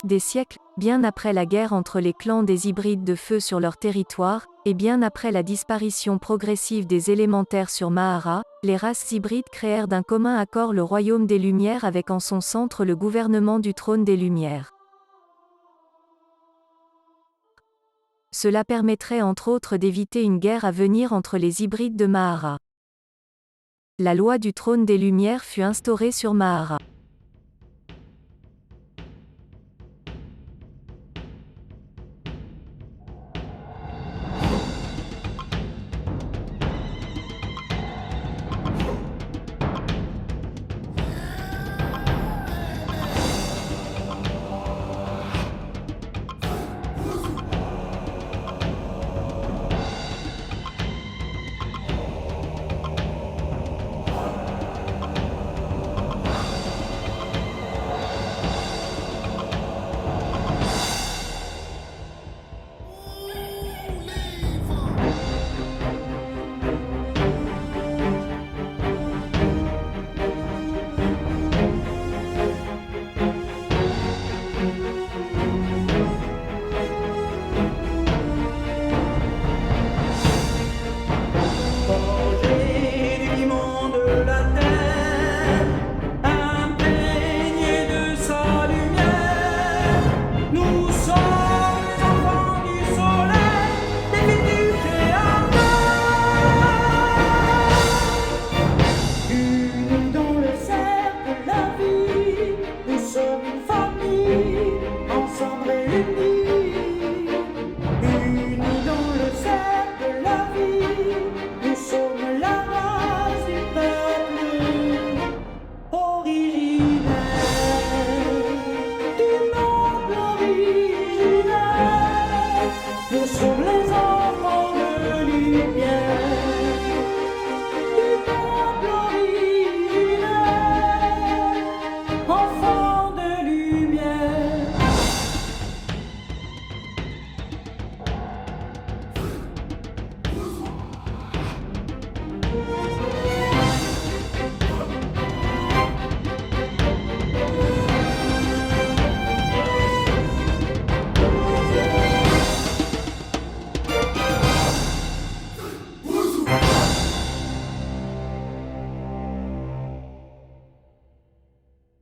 Des siècles, bien après la guerre entre les clans des hybrides de feu sur leur territoire, et bien après la disparition progressive des élémentaires sur Mahara, les races hybrides créèrent d'un commun accord le royaume des Lumières avec en son centre le gouvernement du trône des Lumières. Cela permettrait entre autres d'éviter une guerre à venir entre les hybrides de Mahara. La loi du trône des Lumières fut instaurée sur Mahara.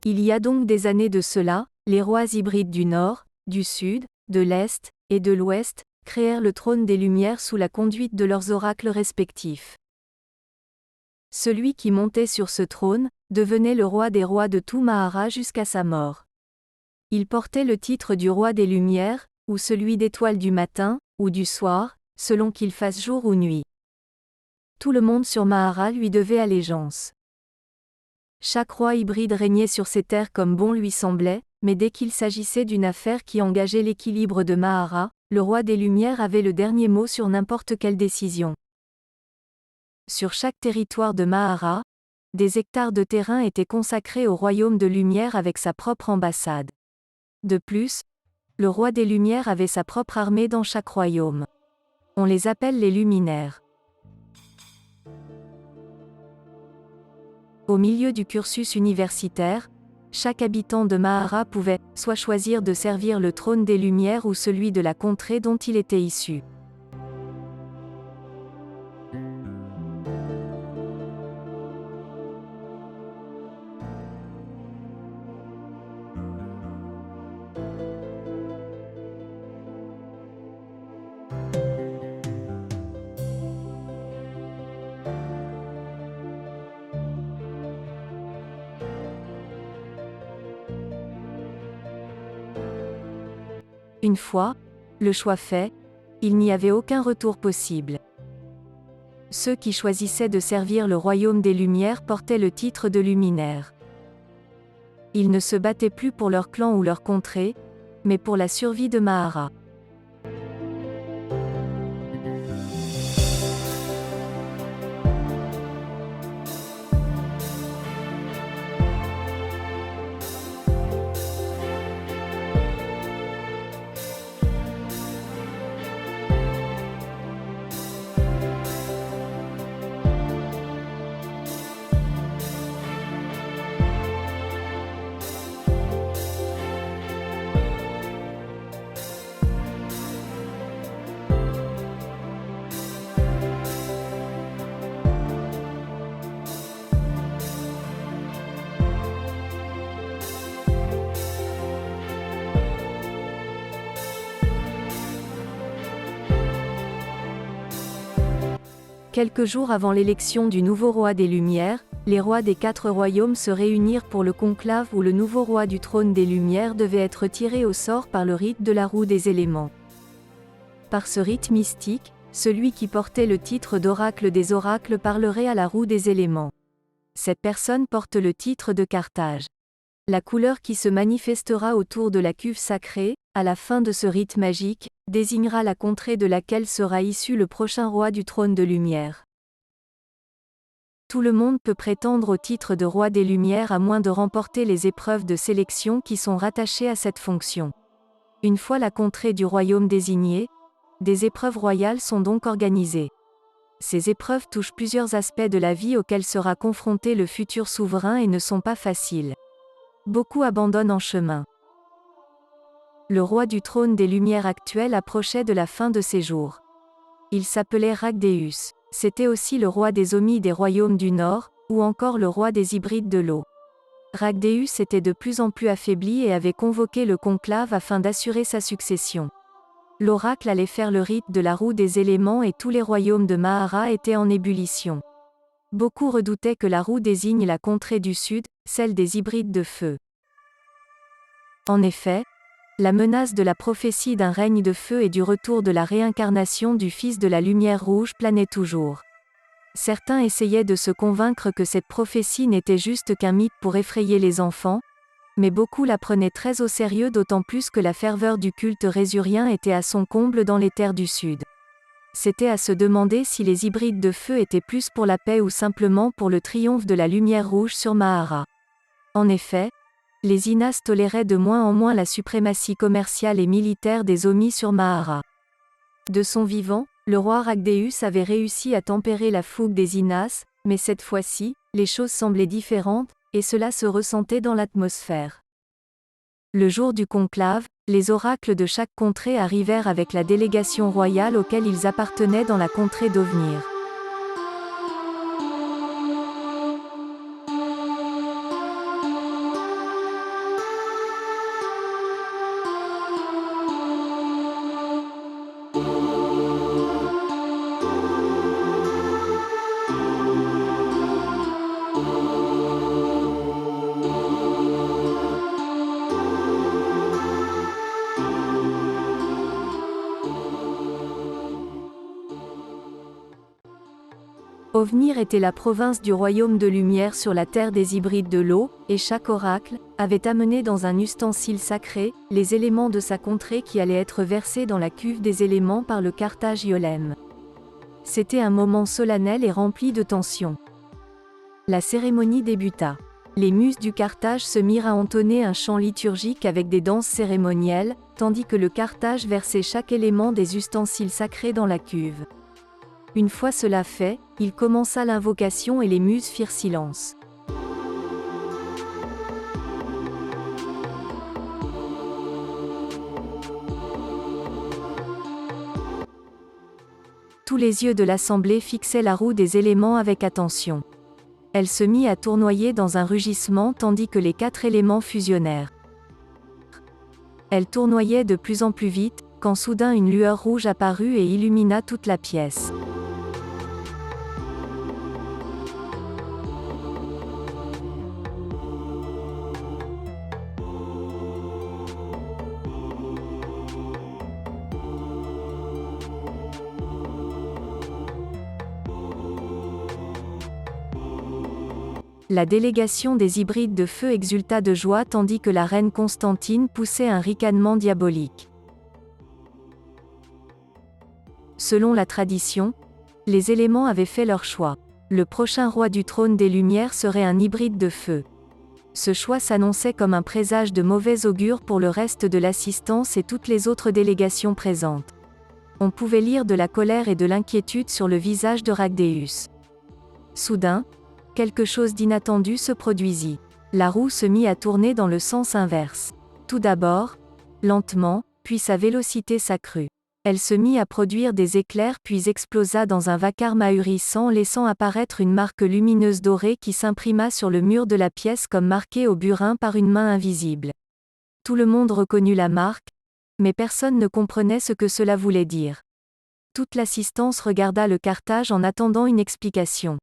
Il y a donc des années de cela, les rois hybrides du Nord, du Sud, de l'Est, et de l'Ouest, créèrent le trône des Lumières sous la conduite de leurs oracles respectifs. Celui qui montait sur ce trône, devenait le roi des rois de tout Mahara jusqu'à sa mort. Il portait le titre du roi des Lumières, ou celui d'étoile du matin, ou du soir, selon qu'il fasse jour ou nuit. Tout le monde sur Mahara lui devait allégeance. Chaque roi hybride régnait sur ces terres comme bon lui semblait, mais dès qu'il s'agissait d'une affaire qui engageait l'équilibre de Mahara, le roi des Lumières avait le dernier mot sur n'importe quelle décision. Sur chaque territoire de Mahara, des hectares de terrain étaient consacrés au royaume de Lumière avec sa propre ambassade. De plus, le roi des Lumières avait sa propre armée dans chaque royaume. On les appelle les luminaires. Au milieu du cursus universitaire, chaque habitant de Mahara pouvait, soit choisir de servir le trône des Lumières ou celui de la contrée dont il était issu. Une fois, le choix fait, il n'y avait aucun retour possible. Ceux qui choisissaient de servir le royaume des Lumières portaient le titre de luminaire. Ils ne se battaient plus pour leur clan ou leur contrée, mais pour la survie de Mahara. Quelques jours avant l'élection du nouveau roi des Lumières, les rois des 4 royaumes se réunirent pour le conclave où le nouveau roi du trône des Lumières devait être tiré au sort par le rite de la roue des éléments. Par ce rite mystique, celui qui portait le titre d'oracle des oracles parlerait à la roue des éléments. Cette personne porte le titre de Carthage. La couleur qui se manifestera autour de la cuve sacrée, à la fin de ce rite magique, désignera la contrée de laquelle sera issu le prochain roi du trône de lumière. Tout le monde peut prétendre au titre de roi des Lumières à moins de remporter les épreuves de sélection qui sont rattachées à cette fonction. Une fois la contrée du royaume désignée, des épreuves royales sont donc organisées. Ces épreuves touchent plusieurs aspects de la vie auxquels sera confronté le futur souverain et ne sont pas faciles. Beaucoup abandonnent en chemin. Le roi du trône des Lumières actuel approchait de la fin de ses jours. Il s'appelait Ragdeus. C'était aussi le roi des Omis des royaumes du Nord, ou encore le roi des Hybrides de l'eau. Ragdeus était de plus en plus affaibli et avait convoqué le conclave afin d'assurer sa succession. L'oracle allait faire le rite de la roue des éléments et tous les royaumes de Mahara étaient en ébullition. Beaucoup redoutaient que la roue désigne la contrée du sud, celle des hybrides de feu. En effet, la menace de la prophétie d'un règne de feu et du retour de la réincarnation du Fils de la Lumière Rouge planait toujours. Certains essayaient de se convaincre que cette prophétie n'était juste qu'un mythe pour effrayer les enfants, mais beaucoup la prenaient très au sérieux, d'autant plus que la ferveur du culte résurien était à son comble dans les terres du Sud. C'était à se demander si les hybrides de feu étaient plus pour la paix ou simplement pour le triomphe de la lumière rouge sur Mahara. En effet, les Inas toléraient de moins en moins la suprématie commerciale et militaire des Omis sur Mahara. De son vivant, le roi Ragdeus avait réussi à tempérer la fougue des Inas, mais cette fois-ci, les choses semblaient différentes, et cela se ressentait dans l'atmosphère. Le jour du conclave, les oracles de chaque contrée arrivèrent avec la délégation royale auquel ils appartenaient dans la contrée d'Ovnir. Ovnir était la province du royaume de lumière sur la terre des hybrides de l'eau, et chaque oracle avait amené dans un ustensile sacré les éléments de sa contrée qui allaient être versés dans la cuve des éléments par le Carthage Yolem. C'était un moment solennel et rempli de tension. La cérémonie débuta. Les muses du Carthage se mirent à entonner un chant liturgique avec des danses cérémonielles, tandis que le Carthage versait chaque élément des ustensiles sacrés dans la cuve. Une fois cela fait, il commença l'invocation et les muses firent silence. Tous les yeux de l'assemblée fixaient la roue des éléments avec attention. Elle se mit à tournoyer dans un rugissement tandis que les 4 éléments fusionnèrent. Elle tournoyait de plus en plus vite, quand soudain une lueur rouge apparut et illumina toute la pièce. La délégation des hybrides de feu exulta de joie tandis que la reine Constantine poussait un ricanement diabolique. Selon la tradition, les éléments avaient fait leur choix. Le prochain roi du trône des Lumières serait un hybride de feu. Ce choix s'annonçait comme un présage de mauvais augure pour le reste de l'assistance et toutes les autres délégations présentes. On pouvait lire de la colère et de l'inquiétude sur le visage de Ragdeus. Soudain, quelque chose d'inattendu se produisit. La roue se mit à tourner dans le sens inverse. Tout d'abord, lentement, puis sa vélocité s'accrut. Elle se mit à produire des éclairs puis explosa dans un vacarme ahurissant laissant apparaître une marque lumineuse dorée qui s'imprima sur le mur de la pièce comme marquée au burin par une main invisible. Tout le monde reconnut la marque, mais personne ne comprenait ce que cela voulait dire. Toute l'assistance regarda le cartage en attendant une explication.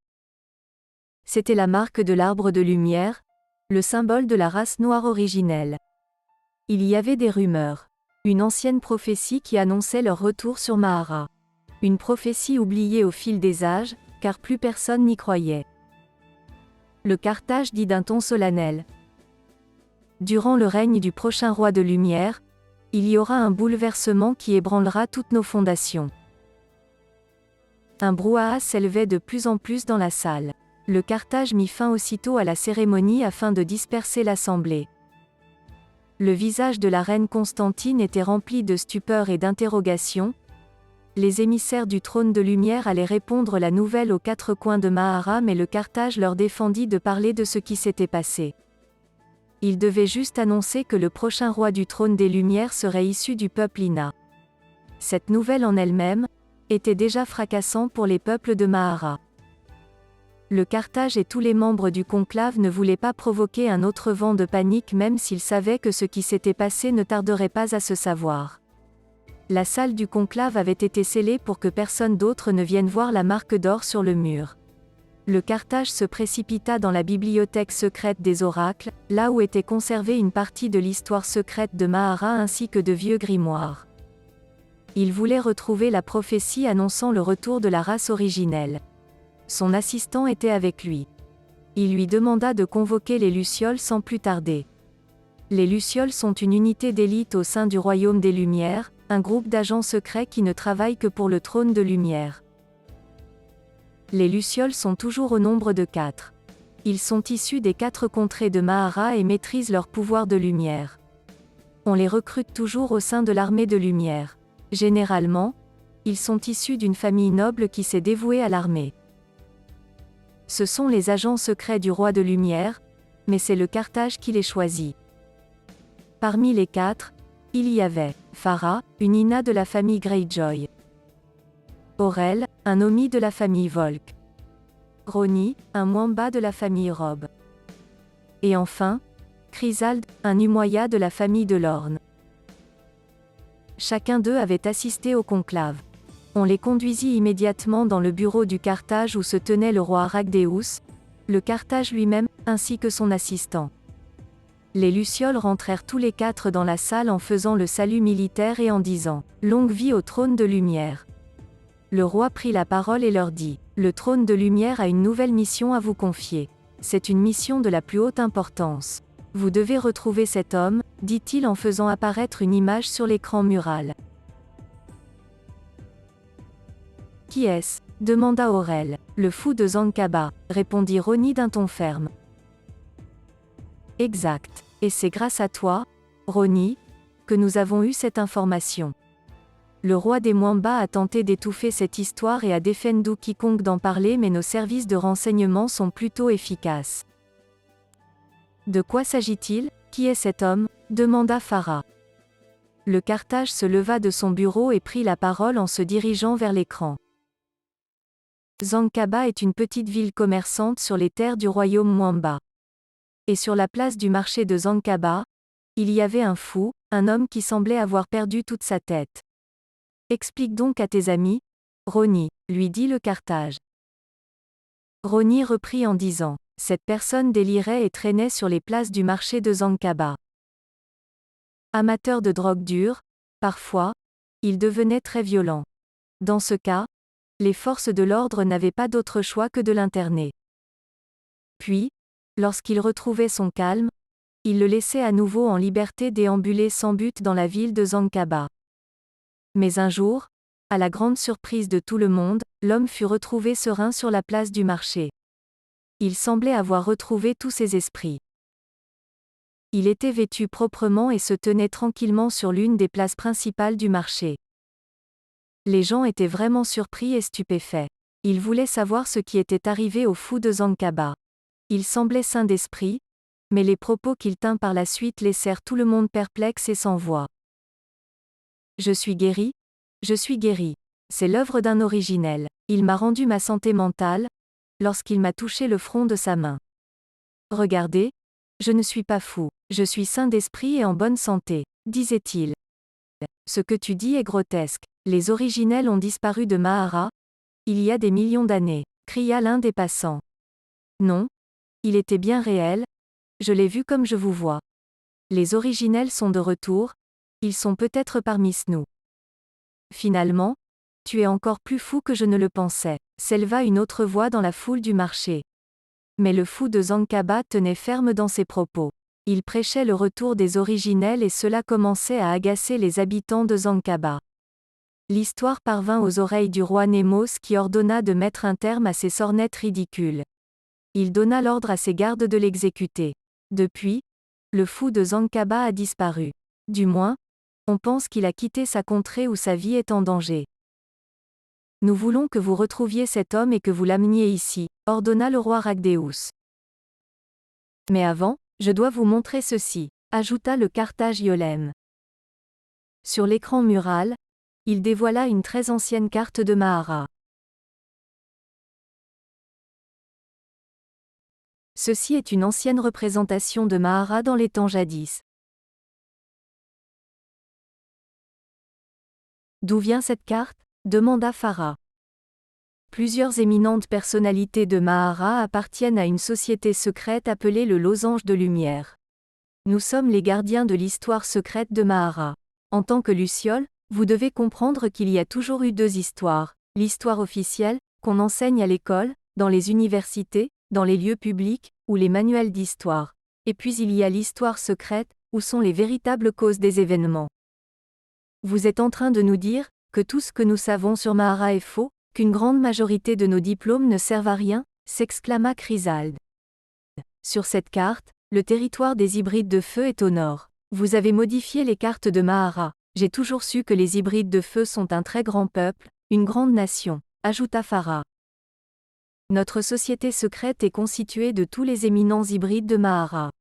C'était la marque de l'arbre de lumière, le symbole de la race noire originelle. Il y avait des rumeurs. Une ancienne prophétie qui annonçait leur retour sur Mahara. Une prophétie oubliée au fil des âges, car plus personne n'y croyait. Le cartage dit d'un ton solennel. Durant le règne du prochain roi de lumière, il y aura un bouleversement qui ébranlera toutes nos fondations. Un brouhaha s'élevait de plus en plus dans la salle. Le cartage mit fin aussitôt à la cérémonie afin de disperser l'assemblée. Le visage de la reine Constantine était rempli de stupeur et d'interrogation. Les émissaires du trône de lumière allaient répondre la nouvelle aux quatre coins de Mahara, mais le cartage leur défendit de parler de ce qui s'était passé. Ils devaient juste annoncer que le prochain roi du trône des Lumières serait issu du peuple Ina. Cette nouvelle en elle-même était déjà fracassante pour les peuples de Mahara. Le cartage et tous les membres du conclave ne voulaient pas provoquer un autre vent de panique même s'ils savaient que ce qui s'était passé ne tarderait pas à se savoir. La salle du conclave avait été scellée pour que personne d'autre ne vienne voir la marque d'or sur le mur. Le cartage se précipita dans la bibliothèque secrète des oracles, là où était conservée une partie de l'histoire secrète de Mahara ainsi que de vieux grimoires. Il voulait retrouver la prophétie annonçant le retour de la race originelle. Son assistant était avec lui. Il lui demanda de convoquer les Lucioles sans plus tarder. Les Lucioles sont une unité d'élite au sein du Royaume des Lumières, un groupe d'agents secrets qui ne travaillent que pour le trône de lumière. Les Lucioles sont toujours au nombre de 4. Ils sont issus des 4 contrées de Mahara et maîtrisent leur pouvoir de lumière. On les recrute toujours au sein de l'armée de lumière. Généralement, ils sont issus d'une famille noble qui s'est dévouée à l'armée. Ce sont les agents secrets du roi de lumière, mais c'est le cartage qui les choisit. Parmi les 4, il y avait Farah, une Ina de la famille Greyjoy. Aurel, un Omi de la famille Volk. Roni, un Mwamba de la famille Rob. Et enfin, Chrysald, un Umoya de la famille de Lorne. Chacun d'eux avait assisté au conclave. On les conduisit immédiatement dans le bureau du cartage où se tenait le roi Aragdeus, le cartage lui-même, ainsi que son assistant. Les Lucioles rentrèrent tous les 4 dans la salle en faisant le salut militaire et en disant « Longue vie au trône de lumière ». Le roi prit la parole et leur dit « Le trône de lumière a une nouvelle mission à vous confier. C'est une mission de la plus haute importance. Vous devez retrouver cet homme, dit-il en faisant apparaître une image sur l'écran mural. Qui est-ce ? Demanda Aurel. Le fou de Zankaba, répondit Roni d'un ton ferme. Exact. Et c'est grâce à toi, Roni, que nous avons eu cette information. Le roi des Mwamba a tenté d'étouffer cette histoire et a défendu quiconque d'en parler, mais nos services de renseignement sont plutôt efficaces. De quoi s'agit-il ? Qui est cet homme ? Demanda Farah. Le cartage se leva de son bureau et prit la parole en se dirigeant vers l'écran. Zankaba est une petite ville commerçante sur les terres du royaume Mwamba. Et sur la place du marché de Zankaba, il y avait un fou, un homme qui semblait avoir perdu toute sa tête. Explique donc à tes amis, Roni, lui dit le cartage. Roni reprit en disant, cette personne délirait et traînait sur les places du marché de Zankaba. Amateur de drogue dure, parfois, il devenait très violent. Dans ce cas, les forces de l'ordre n'avaient pas d'autre choix que de l'interner. Puis, lorsqu'il retrouvait son calme, il le laissait à nouveau en liberté déambuler sans but dans la ville de Zankaba. Mais un jour, à la grande surprise de tout le monde, l'homme fut retrouvé serein sur la place du marché. Il semblait avoir retrouvé tous ses esprits. Il était vêtu proprement et se tenait tranquillement sur l'une des places principales du marché. Les gens étaient vraiment surpris et stupéfaits. Ils voulaient savoir ce qui était arrivé au fou de Zankaba. Il semblait sain d'esprit, mais les propos qu'il tint par la suite laissèrent tout le monde perplexe et sans voix. Je suis guéri. C'est l'œuvre d'un originel. Il m'a rendu ma santé mentale, lorsqu'il m'a touché le front de sa main. Regardez, je ne suis pas fou, je suis sain d'esprit et en bonne santé, disait-il. Ce que tu dis est grotesque. Les originels ont disparu de Mahara, il y a des millions d'années, cria l'un des passants. Non. Il était bien réel, je l'ai vu comme je vous vois. Les originels sont de retour, ils sont peut-être parmi nous. Finalement, tu es encore plus fou que je ne le pensais, s'éleva une autre voix dans la foule du marché. Mais le fou de Zankaba tenait ferme dans ses propos. Il prêchait le retour des originels et cela commençait à agacer les habitants de Zankaba. L'histoire parvint aux oreilles du roi Némos qui ordonna de mettre un terme à ces sornettes ridicules. Il donna l'ordre à ses gardes de l'exécuter. Depuis, le fou de Zankaba a disparu. Du moins, on pense qu'il a quitté sa contrée où sa vie est en danger. Nous voulons que vous retrouviez cet homme et que vous l'ameniez ici, ordonna le roi Ragdeus. Mais avant, je dois vous montrer ceci, ajouta le Carthage Yolem. Sur l'écran mural, il dévoila une très ancienne carte de Mahara. Ceci est une ancienne représentation de Mahara dans les temps jadis. D'où vient cette carte ? Demanda Farah. Plusieurs éminentes personnalités de Mahara appartiennent à une société secrète appelée le Losange de Lumière. Nous sommes les gardiens de l'histoire secrète de Mahara. En tant que Luciole, vous devez comprendre qu'il y a toujours eu deux histoires. L'histoire officielle, qu'on enseigne à l'école, dans les universités, dans les lieux publics, ou les manuels d'histoire. Et puis il y a l'histoire secrète, où sont les véritables causes des événements. Vous êtes en train de nous dire que tout ce que nous savons sur Mahara est faux, qu'une grande majorité de nos diplômes ne servent à rien, s'exclama Chrysalde. Sur cette carte, le territoire des hybrides de feu est au nord. Vous avez modifié les cartes de Mahara. J'ai toujours su que les hybrides de feu sont un très grand peuple, une grande nation, ajouta Farah. Notre société secrète est constituée de tous les éminents hybrides de Mahara.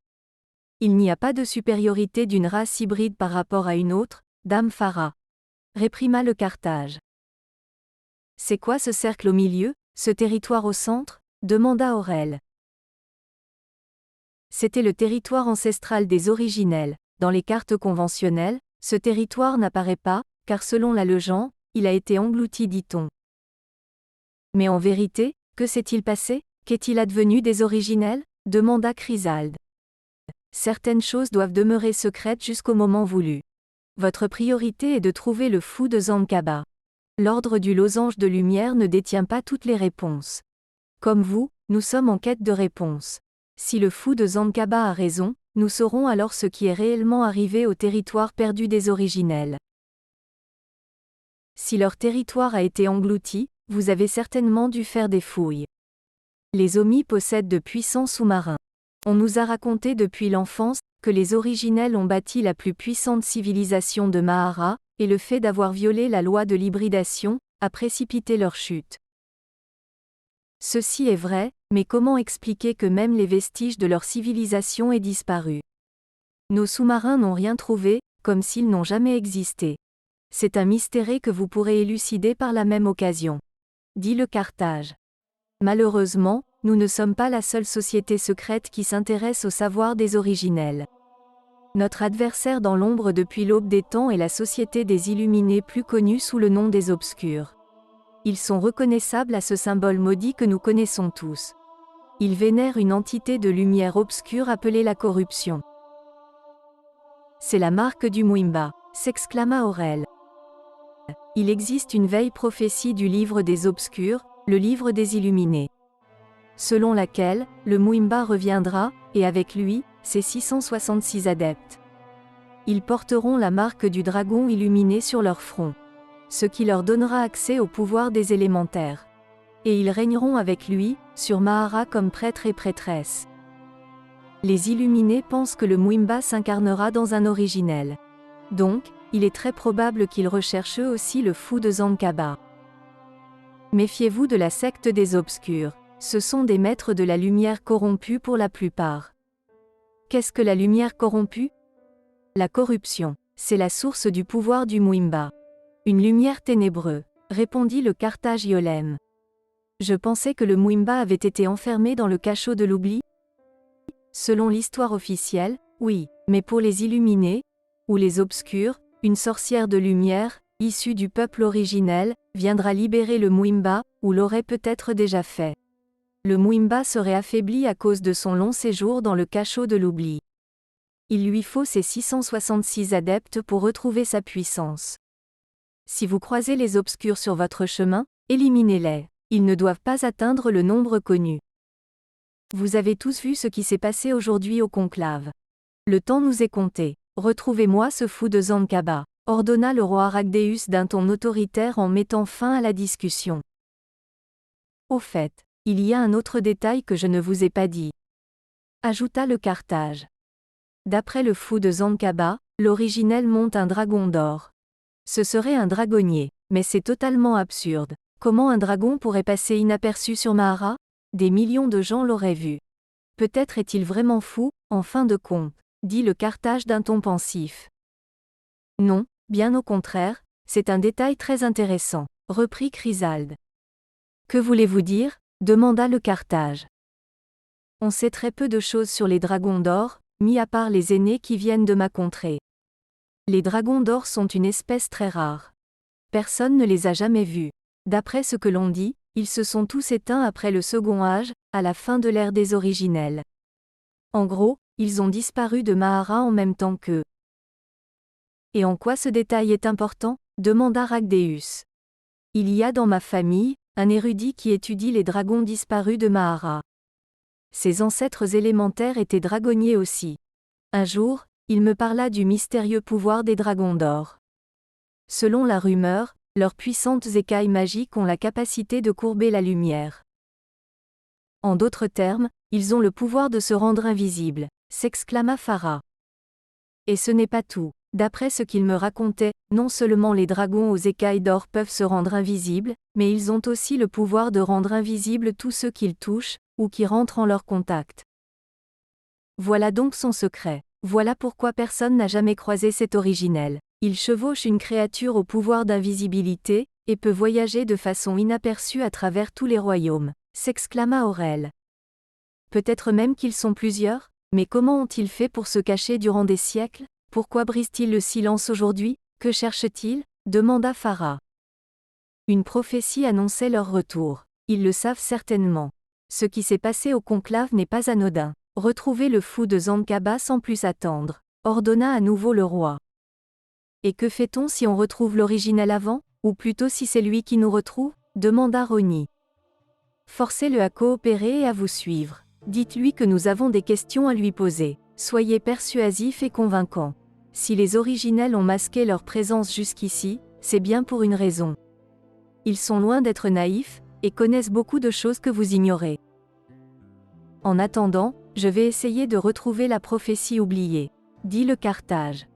Il n'y a pas de supériorité d'une race hybride par rapport à une autre, Dame Farah, réprima le Carthage. C'est quoi ce cercle au milieu, ce territoire au centre ? Demanda Aurel. C'était le territoire ancestral des originels. Dans les cartes conventionnelles, ce territoire n'apparaît pas, car selon la légende, il a été englouti, dit-on. Mais en vérité, que s'est-il passé ? Qu'est-il advenu des originels ? Demanda Chrysalde. Certaines choses doivent demeurer secrètes jusqu'au moment voulu. Votre priorité est de trouver le fou de Zankaba. L'ordre du losange de lumière ne détient pas toutes les réponses. Comme vous, nous sommes en quête de réponses. Si le fou de Zankaba a raison, nous saurons alors ce qui est réellement arrivé au territoire perdu des originels. Si leur territoire a été englouti, vous avez certainement dû faire des fouilles. Les Omis possèdent de puissants sous-marins. On nous a raconté depuis l'enfance que les originels ont bâti la plus puissante civilisation de Mahara, et le fait d'avoir violé la loi de l'hybridation a précipité leur chute. Ceci est vrai, mais comment expliquer que même les vestiges de leur civilisation aient disparu ? Nos sous-marins n'ont rien trouvé, comme s'ils n'ont jamais existé. C'est un mystère que vous pourrez élucider par la même occasion. Dit le Carthage. Malheureusement, nous ne sommes pas la seule société secrète qui s'intéresse au savoir des originels. Notre adversaire dans l'ombre depuis l'aube des temps est la société des Illuminés, plus connue sous le nom des Obscurs. Ils sont reconnaissables à ce symbole maudit que nous connaissons tous. Ils vénèrent une entité de lumière obscure appelée la corruption. C'est la marque du Muimba, s'exclama Aurel. Il existe une vieille prophétie du livre des Obscurs, le livre des Illuminés, selon laquelle, le Muimba reviendra, et avec lui, ses 666 adeptes. Ils porteront la marque du dragon illuminé sur leur front, ce qui leur donnera accès au pouvoir des élémentaires. Et ils régneront avec lui, sur Mahara comme prêtres et prêtresses. Les Illuminés pensent que le Muimba s'incarnera dans un originel. Donc, il est très probable qu'ils recherchent eux aussi le fou de Zankaba. Méfiez-vous de la secte des Obscurs. Ce sont des maîtres de la lumière corrompus pour la plupart. Qu'est-ce que la lumière corrompue ? La corruption, c'est la source du pouvoir du Muimba. Une lumière ténébreuse, répondit le Carthage Yolem. Je pensais que le Muimba avait été enfermé dans le cachot de l'oubli. Selon l'histoire officielle, oui, mais pour les Illuminés, ou les Obscurs, une sorcière de lumière, issu du peuple originel, viendra libérer le Muimba, ou l'aurait peut-être déjà fait. Le Muimba serait affaibli à cause de son long séjour dans le cachot de l'oubli. Il lui faut ses 666 adeptes pour retrouver sa puissance. Si vous croisez les obscurs sur votre chemin, éliminez-les. Ils ne doivent pas atteindre le nombre connu. Vous avez tous vu ce qui s'est passé aujourd'hui au conclave. Le temps nous est compté. Retrouvez-moi ce fou de Zankaba, ordonna le roi Aragdéus d'un ton autoritaire en mettant fin à la discussion. Au fait, il y a un autre détail que je ne vous ai pas dit, ajouta le Carthage. D'après le fou de Zankaba, l'originel monte un dragon d'or. Ce serait un dragonnier, mais c'est totalement absurde. Comment un dragon pourrait passer inaperçu sur Mahara? Des millions de gens l'auraient vu. Peut-être est-il vraiment fou, en fin de compte, dit le Carthage d'un ton pensif. Non, bien au contraire, c'est un détail très intéressant, reprit Chrysalde. Que voulez-vous dire? Demanda le Carthage. On sait très peu de choses sur les dragons d'or, mis à part les aînés qui viennent de ma contrée. Les dragons d'or sont une espèce très rare. Personne ne les a jamais vus. D'après ce que l'on dit, ils se sont tous éteints après le Second Âge, à la fin de l'ère des originels. En gros, ils ont disparu de Mahara en même temps qu'eux. Et en quoi ce détail est important? Demanda Aragdéus. Il y a dans ma famille, un érudit qui étudie les dragons disparus de Mahara. Ses ancêtres élémentaires étaient dragonniers aussi. Un jour, il me parla du mystérieux pouvoir des dragons d'or. Selon la rumeur, leurs puissantes écailles magiques ont la capacité de courber la lumière. En d'autres termes, ils ont le pouvoir de se rendre invisibles, s'exclama Farah. Et ce n'est pas tout. D'après ce qu'il me racontait, non seulement les dragons aux écailles d'or peuvent se rendre invisibles, mais ils ont aussi le pouvoir de rendre invisibles tous ceux qu'ils touchent, ou qui rentrent en leur contact. Voilà donc son secret. Voilà pourquoi personne n'a jamais croisé cet originel. Il chevauche une créature au pouvoir d'invisibilité, et peut voyager de façon inaperçue à travers tous les royaumes, s'exclama Aurel. Peut-être même qu'ils sont plusieurs, mais comment ont-ils fait pour se cacher durant des siècles? Pourquoi brise-t-il le silence aujourd'hui? Que cherche-t-il? Demanda Farah. Une prophétie annonçait leur retour. Ils le savent certainement. Ce qui s'est passé au conclave n'est pas anodin. Retrouvez le fou de Zankaba sans plus attendre, ordonna à nouveau le roi. Et que fait-on si on retrouve l'originel avant, ou plutôt si c'est lui qui nous retrouve? Demanda Roni. Forcez-le à coopérer et à vous suivre. Dites-lui que nous avons des questions à lui poser. Soyez persuasif et convaincant. Si les originels ont masqué leur présence jusqu'ici, c'est bien pour une raison. Ils sont loin d'être naïfs, et connaissent beaucoup de choses que vous ignorez. En attendant, je vais essayer de retrouver la prophétie oubliée, dit le Carthage.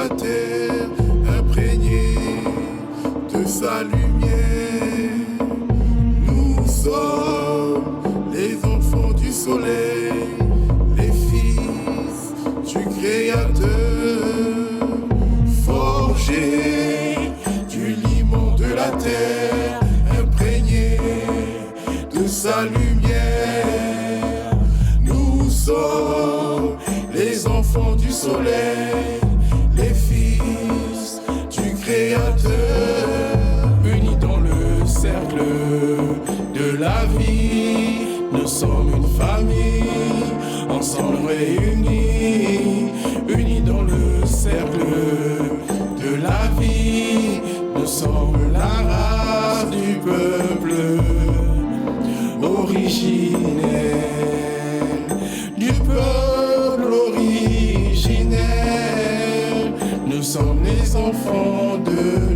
la terre, imprégnée de sa lumière. Nous sommes les enfants du soleil, les fils du Créateur, forgés du limon de la terre, imprégnés de sa lumière. Nous sommes les enfants du soleil, les fils du Créateur, unis dans le cercle de la vie. Nous sommes une famille, ensemble réunis, unis dans le cercle de la vie. Nous sommes la race du peuple originel, du peuple originel. Nous sommes les enfants de